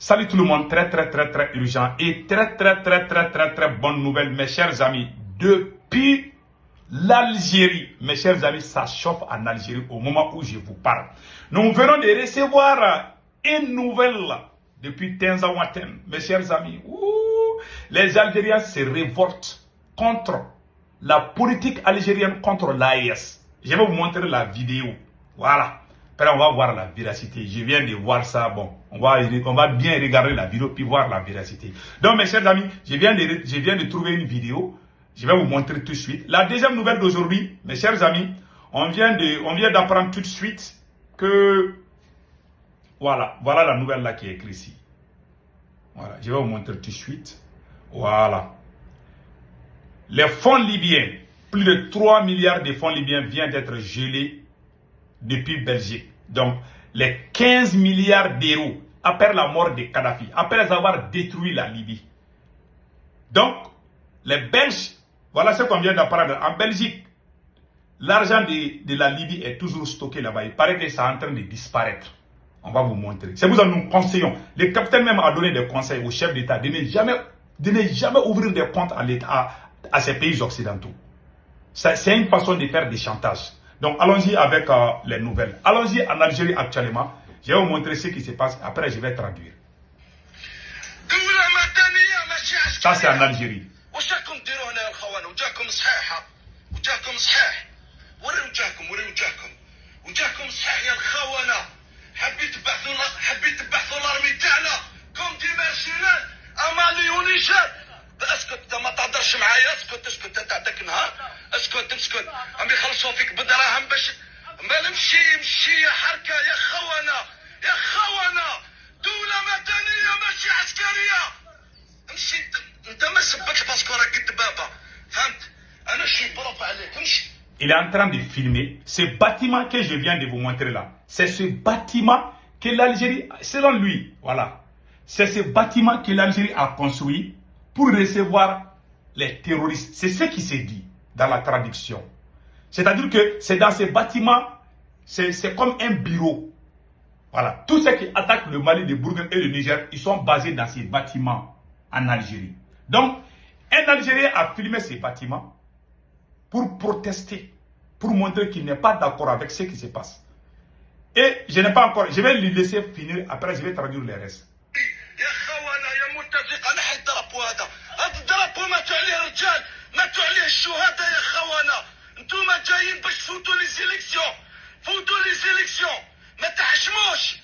Salut tout le monde, très urgent et très bonne nouvelle mes chers amis. Depuis l'Algérie, mes chers amis, ça chauffe en Algérie au moment où je vous parle. Nous venons de recevoir une nouvelle depuis Tenzawaten, mes chers amis. Les Algériens se révoltent contre la politique algérienne, contre l'AES. Je vais vous montrer la vidéo. Voilà. Après, on va voir la véracité. Je viens de voir ça. Bon, on va bien regarder la vidéo puis voir la véracité. Donc, mes chers amis, je viens de trouver une vidéo. Je vais vous montrer tout de suite. La deuxième nouvelle d'aujourd'hui, mes chers amis, on vient d'apprendre tout de suite que voilà la nouvelle là qui est écrite ici. Voilà, je vais vous montrer tout de suite. Voilà. Les fonds libyens, plus de 3 milliards de fonds libyens viennent d'être gelés depuis Belgique. Donc, les 15 milliards d'euros après la mort de Kadhafi, après avoir détruit la Libye. Donc, les Belges, voilà ce qu'on vient d'apprendre. En Belgique, l'argent de la Libye est toujours stocké là-bas. Il paraît que c'est en train de disparaître. On va vous montrer. C'est pour ça que nous conseillons. Le capitaine même a donné des conseils au chef d'État de ne jamais ouvrir des comptes à ces pays occidentaux. C'est une façon de faire des chantages. Donc, allons-y avec les nouvelles. Allons-y en Algérie actuellement. Je vais vous montrer ce qui se passe. Après, je vais traduire. Ça, c'est en Algérie. اسكت ما تهضرش معايا اسكت انت عندك نهار اسكت عم يخلصوا فيك بدراهم باش ما مشي يا حركه يا خونه دوله مدنيه ماشي عسكريه امشي انت ما سبكش باسكو راك قد بابا فهمت انا شي بروف عليك امشي. Il est en train de filmer ce bâtiment que je viens de vous montrer là. C'est ce bâtiment que l'Algérie, selon lui, voilà. C'est ce bâtiment que l'Algérie a construit pour recevoir les terroristes. C'est ce qui s'est dit dans la traduction. C'est-à-dire que c'est dans ces bâtiments, c'est comme un bureau. Voilà. Tous ceux qui attaquent le Mali, le Burkina et le Niger, ils sont basés dans ces bâtiments en Algérie. Donc, un Algérien a filmé ces bâtiments pour protester, pour montrer qu'il n'est pas d'accord avec ce qui se passe. Et je n'ai pas encore, je vais lui laisser finir, après je vais traduire les restes. ماتوا عليه الشهداء يا خوانا انتوما جايين باش تفوتوا لي سيليكسيون ما تحشموش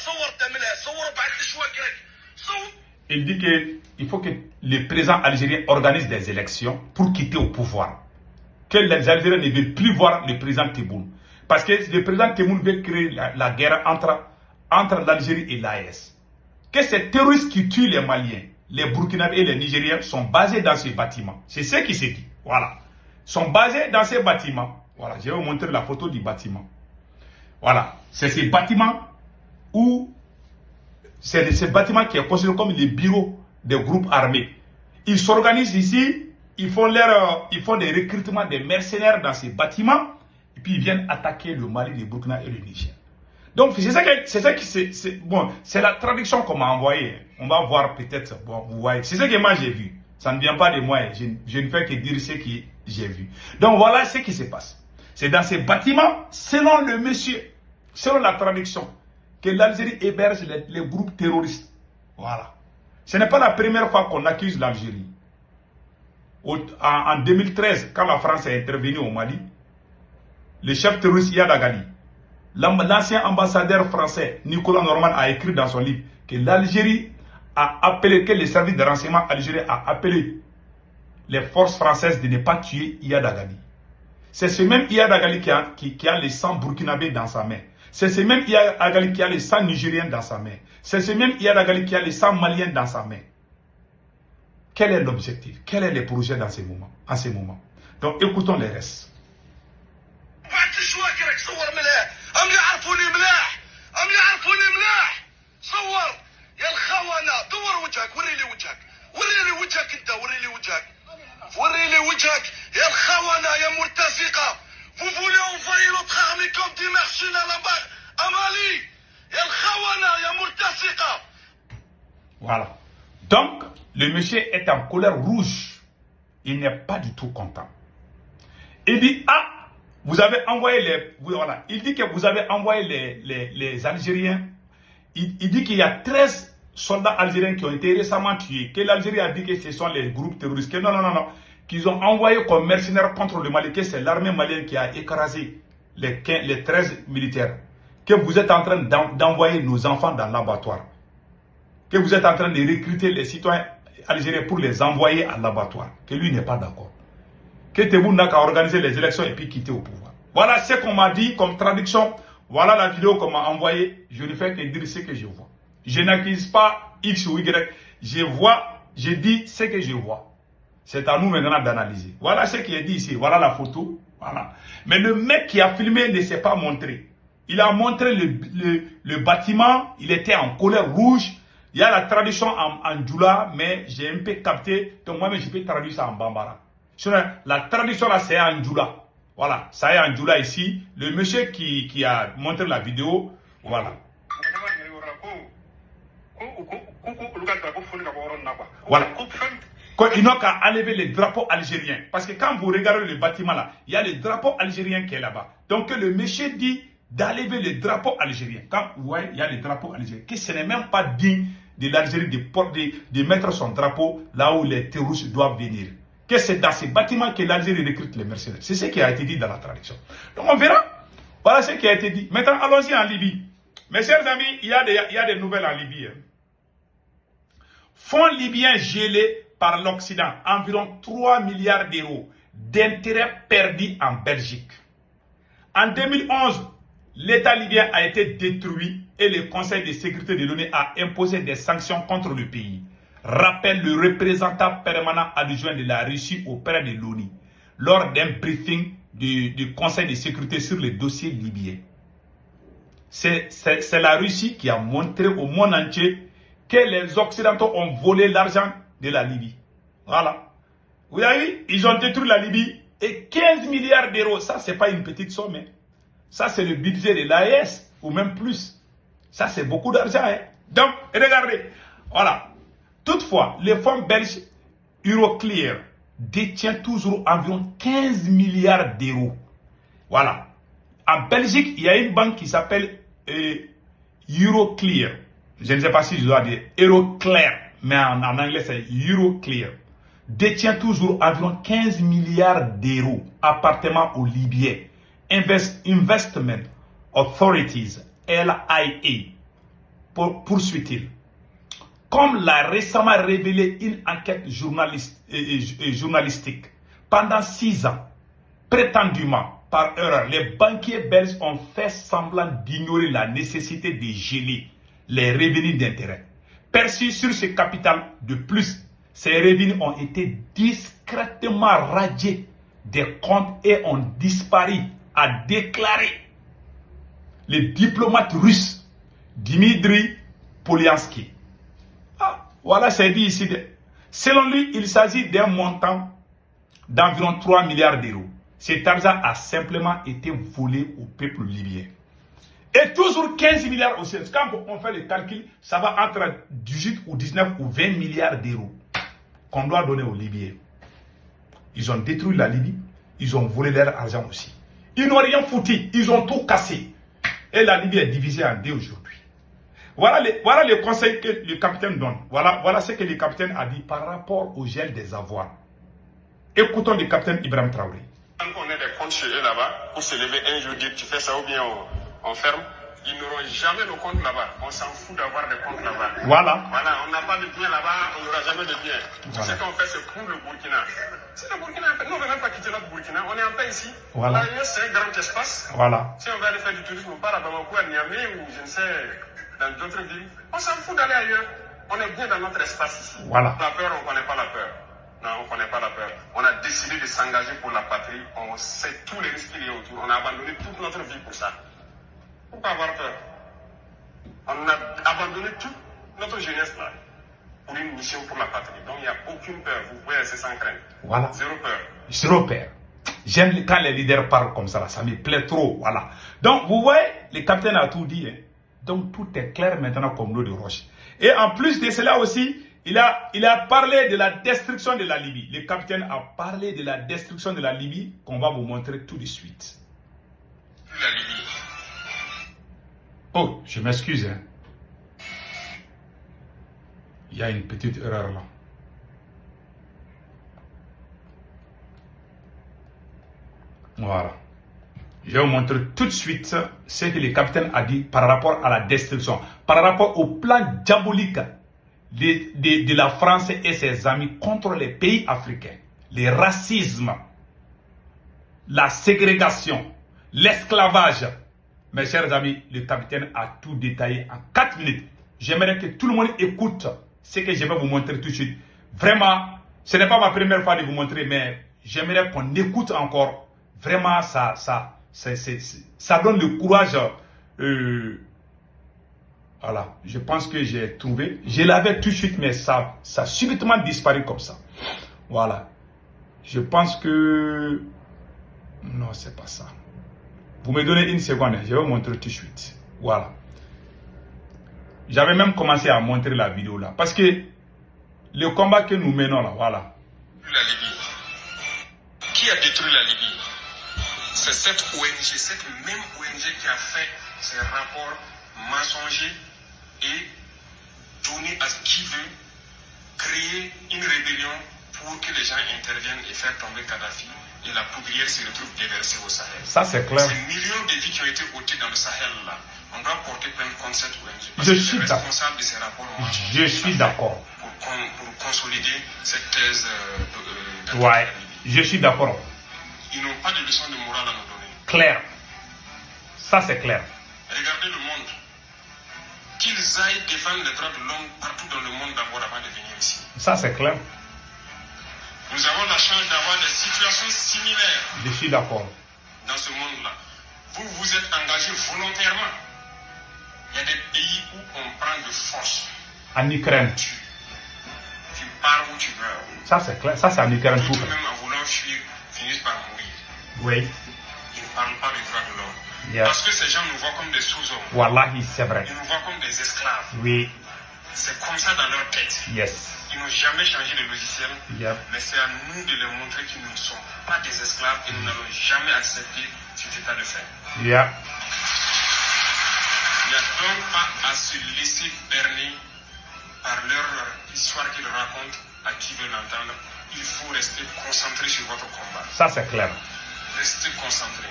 صور تعملها صور بعد الشواكرك صور. Il dit qu'il faut que le président algérien organise des élections pour quitter au pouvoir. Que les Algériens ne veulent plus voir le président Tebboune. Parce que le président Tebboune veut créer la guerre entre l'Algérie et l'AES. Que ces terroristes qui tuent les Maliens, les Burkinabés et les Nigériens sont basés dans ces bâtiments. C'est ce qui s'est dit. Voilà. Sont basés dans ces bâtiments. Voilà. Je vais vous montrer la photo du bâtiment. Voilà. C'est ces bâtiments où c'est ces bâtiments qui est considéré comme les bureaux des groupes armés. Ils s'organisent ici. Ils font des recrutements des mercenaires dans ces bâtiments. Et puis ils viennent attaquer le Mali, le Burkina et le Niger. Donc, c'est la traduction qu'on m'a envoyée. On va voir peut-être, bon, vous voyez. C'est ce que moi j'ai vu. Ça ne vient pas de moi. Je ne fais que dire ce que j'ai vu. Donc, voilà ce qui se passe. C'est dans ces bâtiments, selon le monsieur, selon la traduction, que l'Algérie héberge les groupes terroristes. Voilà. Ce n'est pas la première fois qu'on accuse l'Algérie. En 2013, quand la France est intervenue au Mali, le chef terroriste Iyad Agali, l'ancien ambassadeur français Nicolas Norman a écrit dans son livre que l'Algérie a appelé, que le service de renseignement algérien a appelé les forces françaises de ne pas tuer Iyad Agali. C'est ce même Iyad Agali qui a le sang burkinabé dans sa main. C'est ce même Iyad Agali qui a le sang nigérien dans sa main. C'est ce même Iyad Agali qui a le sang malien dans sa main. Quel est l'objectif? Quel est le projet dans ces moments, en ces moments? Donc écoutons les restes. هم يعرفوني ملاح صور يا الخونة دور وجهك وري لي وجهك انت وري لي وجهك يا الخونة يا مرتزقة vous voulez envahir notre armée comme des mercenaires là-bas à Mali يا الخونة يا مرتزقة Voilà. Donc, le monsieur est en colère rouge. Il n'est pas du tout content. Il dit, ah, vous avez envoyé les... Voilà. Il dit que vous avez envoyé les Algériens. Il dit qu'il y a 13 soldats algériens qui ont été récemment tués. Que l'Algérie a dit que ce sont les groupes terroristes. Que non, non, non, non. Qu'ils ont envoyé comme mercenaires contre le Mali. Que c'est l'armée malienne qui a écrasé les 13 militaires. Que vous êtes en train d'envoyer nos enfants dans l'abattoir. Que vous êtes en train de recruter les citoyens algériens pour les envoyer à l'abattoir. Que lui n'est pas d'accord. Que Tebboune n'a qu'à organiser les élections et puis quitter au pouvoir. Voilà ce qu'on m'a dit comme traduction. Voilà la vidéo qu'on m'a envoyée. Je ne fais que dire ce que je vois. Je n'accuse pas X ou Y. Je vois, je dis ce que je vois. C'est à nous maintenant d'analyser. Voilà ce qui est dit ici. Voilà la photo. Voilà. Mais le mec qui a filmé ne s'est pas montré. Il a montré le bâtiment. Il était en colère rouge. Il y a la traduction en Djoula, mais j'ai un peu capté. Donc moi-même, je peux traduire ça en Bambara. La traduction là, c'est en Djoula. Voilà, ça est en Djoula ici. Le monsieur qui a montré la vidéo, voilà. Voilà. Ils n'ont qu'à enlever les drapeaux algériens. Parce que quand vous regardez le bâtiment là, il y a le drapeau algérien qui est là-bas. Donc le monsieur dit d'enlever le drapeau algérien. Quand vous voyez, il y a le drapeau algérien. Que ce n'est même pas digne de l'Algérie de mettre son drapeau là où les terroristes doivent venir. Que c'est dans ces bâtiments que l'Algérie recrute les mercenaires. C'est ce qui a été dit dans la traduction. Donc on verra. Voilà ce qui a été dit. Maintenant, allons-y en Libye. Mes chers amis, il y a des nouvelles en Libye. Fonds libyens gelés par l'Occident. Environ 3 milliards d'euros d'intérêts perdus en Belgique. En 2011, l'État libyen a été détruit et le Conseil de sécurité de l'ONU a imposé des sanctions contre le pays. Rappelle le représentant permanent adjoint de la Russie auprès de l'ONU lors d'un briefing du Conseil de sécurité sur le dossier libyen. C'est la Russie qui a montré au monde entier que les Occidentaux ont volé l'argent de la Libye. Voilà. Vous avez vu, ils ont détruit la Libye et 15 milliards d'euros. Ça, ce n'est pas une petite somme. Hein. Ça, c'est le budget de l'AES ou même plus. Ça, c'est beaucoup d'argent. Hein. Donc, regardez. Voilà. Toutefois, le fonds belge Euroclear détient toujours environ 15 milliards d'euros. Voilà. En Belgique, il y a une banque qui s'appelle Euroclear. Je ne sais pas si je dois dire Euroclear, mais en anglais c'est Euroclear. Détient toujours environ 15 milliards d'euros appartenant aux Libyens. Investment Authorities, LIA, poursuit-il. Comme l'a récemment révélé une enquête journalistique, pendant 6 ans, prétendument, par erreur, les banquiers belges ont fait semblant d'ignorer la nécessité de geler les revenus d'intérêt. Perçus sur ce capital de plus, ces revenus ont été discrètement radiés des comptes et ont disparu, a déclaré le diplomate russe Dmitry Polyansky. Voilà, c'est dit ici. Selon lui, il s'agit d'un montant d'environ 3 milliards d'euros. Cet argent a simplement été volé au peuple libyen. Et toujours 15 milliards aussi. Quand on fait le calcul, ça va entre 18 ou 19 ou 20 milliards d'euros qu'on doit donner aux Libyens. Ils ont détruit la Libye, ils ont volé leur argent aussi. Ils n'ont rien foutu, ils ont tout cassé. Et la Libye est divisée en deux aujourd'hui. Voilà le conseil que le capitaine donne. Voilà ce que le capitaine a dit par rapport au gel des avoirs. Écoutons le capitaine Ibrahim Traoré. Quand on est des comptes chez eux là-bas, pour se lever un jour, dire tu fais ça ou bien on ferme, ils n'auront jamais nos comptes là-bas. On s'en fout d'avoir des comptes là-bas. Voilà, on n'a pas de biens là-bas, on n'aura jamais de biens. Tout ce qu'on fait, c'est pour le Burkina. C'est le Burkina. Nous, on ne veut même pas quitter notre Burkina. On est en paix ici. Voilà. Là, c'est un grand espace. Voilà. Si on veut aller faire du tourisme, on part à Bamako, à Niamey ou je ne sais, dans d'autres villes. On s'en fout d'aller ailleurs. On est bien dans notre espace ici. Voilà. La peur, on ne connaît pas la peur. Non, on ne connaît pas la peur. On a décidé de s'engager pour la patrie. On sait tous les risques qu'il y a autour. On a abandonné toute notre vie pour ça. Pourquoi avoir peur? On a abandonné toute notre jeunesse là pour une mission pour la patrie. Donc il n'y a aucune peur. Vous pouvez rester sans crainte. Voilà. Zéro peur. Zéro peur. J'aime quand les leaders parlent comme ça, ça me plaît trop. Voilà. Donc vous voyez, le capitaine a tout dit. Hein. Donc tout est clair maintenant comme l'eau de roche. Et en plus de cela aussi, il a parlé de la destruction de la Libye. Le capitaine a parlé de la destruction de la Libye qu'on va vous montrer tout de suite. La Libye. Oh, je m'excuse. Hein. Il y a une petite erreur là. Voilà. Je vais vous montrer tout de suite ce que le capitaine a dit par rapport à la destruction, par rapport au plan diabolique de la France et ses amis contre les pays africains. Le racisme, la ségrégation, l'esclavage. Mes chers amis, le capitaine a tout détaillé en 4 minutes. J'aimerais que tout le monde écoute ce que je vais vous montrer tout de suite. Vraiment, ce n'est pas ma première fois de vous montrer, mais j'aimerais qu'on écoute encore. Vraiment, ça donne le courage. Voilà, je pense que j'ai trouvé. Je l'avais tout de suite, mais ça a subitement disparu comme ça. Voilà. Je pense que... Non, c'est pas ça. Vous me donnez une seconde, je vais vous montrer tout de suite. Voilà. J'avais même commencé à montrer la vidéo là. Parce que le combat que nous menons là, voilà. La Libye. Qui a détruit la Libye? C'est cette ONG, cette même ONG qui a fait ces rapports mensongers et donné à ce qui veut créer une rébellion pour que les gens interviennent et faire tomber Kadhafi et la poudrière se retrouve déversée au Sahel. Ça c'est clair. Ces millions de vies qui ont été ôtées dans le Sahel là, on doit porter plainte contre cette ONG. Parce Je que suis c'est responsable de ces rapports mensongers. Je suis d'accord. Pour consolider cette thèse Ouais, je suis d'accord. Ils n'ont pas de leçon de morale à nous donner. Clair. Ça c'est clair. Regardez le monde. Qu'ils aillent défendre les droits de l'homme partout dans le monde d'abord avant de venir ici. Ça c'est clair. Nous avons la chance d'avoir des situations similaires Je suis d'accord. dans ce monde-là. Vous vous êtes engagés volontairement. Il y a des pays où on prend de force. En Ukraine. Tu pars où tu meurs. Ça c'est clair. Ça c'est en Ukraine tout. D'autres même en voulant fuir finissent par mourir. Oui. Ils ne parlent pas des droits de l'homme. Yeah. Parce que ces gens nous voient comme des sous-hommes. Wallahi, c'est vrai. Ils nous voient comme des esclaves. Oui. C'est comme ça dans leur tête. Yes. Ils n'ont jamais changé de logiciel. Yep. Mais c'est à nous de leur montrer qu'ils ne sont pas des esclaves et nous n'allons jamais accepter cet état de fait. Yeah. Il n'y a donc pas à se laisser berner par leur histoire qu'ils racontent à qui veut l'entendre. Il faut rester concentré sur votre combat. Ça c'est clair. Restez concentré.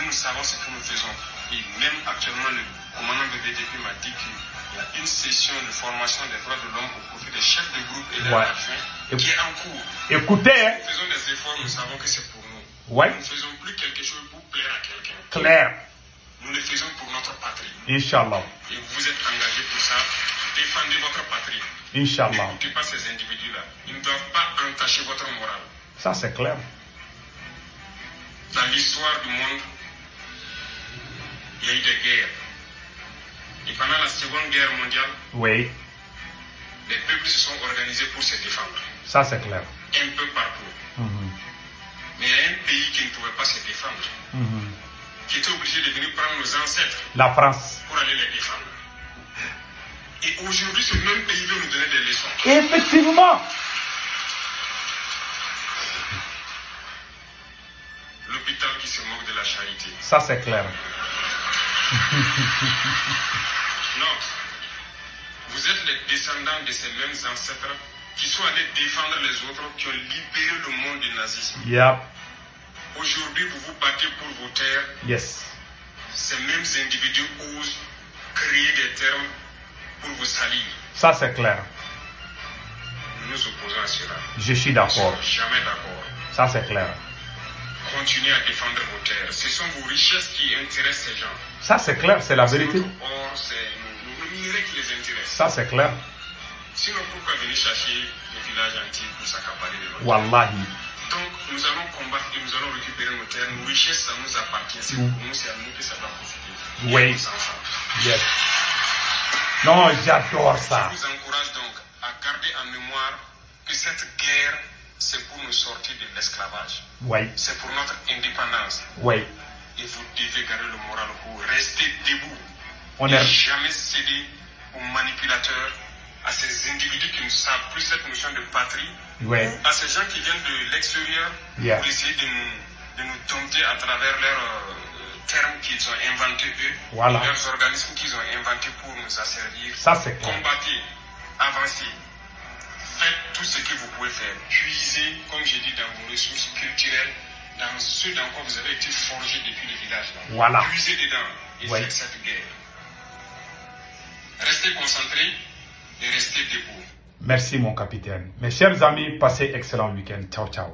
Nous savons ce que nous faisons. Et même actuellement, le commandant de BDP m'a dit qu'il y a une session de formation des droits de l'homme au profit des chefs de groupe et des adjoints qui est en cours. Écoutez, Nous faisons des efforts, nous savons que c'est pour nous. Ouais. Nous ne faisons plus quelque chose pour plaire à quelqu'un. Clair. Nous le faisons pour notre patrie. Inch'Allah. Et vous êtes engagés pour ça. Défendez votre patrie. Inch'Allah. N'écoutez pas ces individus-là. Ils ne doivent pas entacher votre morale. Ça c'est clair. Dans l'histoire du monde, il y a eu des guerres. Et pendant la Seconde Guerre mondiale, Oui. les peuples se sont organisés pour se défendre. Ça c'est clair. Un peu partout. Mais il y a un pays qui ne pouvait pas se défendre, qui était obligé de venir prendre nos ancêtres La France. pour aller les défendre. Et aujourd'hui, ce même pays veut nous donner des leçons. Effectivement. L'hôpital qui se moque de la charité. Ça c'est clair. Non. Vous êtes les descendants de ces mêmes ancêtres qui sont allés défendre les autres, qui ont libéré le monde du nazisme. Yep. Aujourd'hui, vous vous battez pour vos terres. Yes. Ces mêmes individus osent créer des termes pour vous salir. Ça c'est clair. Nous nous opposons à cela. Je suis Nous ne d'accord. sommes jamais d'accord. Ça c'est clair. Continuez à défendre vos terres. Ce sont vos richesses qui intéressent ces gens. Ça c'est clair, c'est la vérité. Or, c'est nos minerais qui les intéressent. Ça c'est clair. Sinon, pourquoi venir chercher des villages entiers pour s'accaparer de l'autre? Wallahi. Donc, nous allons combattre et nous allons récupérer nos terres. Nos richesses, ça nous appartient. C'est pour nous, c'est à nous que ça doit profiter. Oui. Et à nos enfants. Yes. Non, j'adore ça. Je vous encourage donc à garder en mémoire que cette guerre, c'est pour nous sortir de l'esclavage. Oui. C'est pour notre indépendance. Oui. Et vous devez garder le moral pour rester debout. On et est... jamais céder aux manipulateurs, à ces individus qui ne savent plus cette notion de patrie, Ouais. à ces gens qui viennent de l'extérieur Yeah. pour essayer de nous dompter à travers leurs termes qu'ils ont inventés eux, Voilà. leurs organismes qu'ils ont inventés pour nous asservir. Ça, c'est clair. Combattez, avancez, faites tout ce que vous pouvez faire. Puisez, comme j'ai dit, dans vos ressources culturelles, dans ce dans quoi vous avez été forgé depuis le village. Voilà. Puisez dedans et Ouais. faites cette guerre. Restez concentrés et restez debout. Merci mon capitaine. Mes chers amis, passez excellent week-end. Ciao, ciao.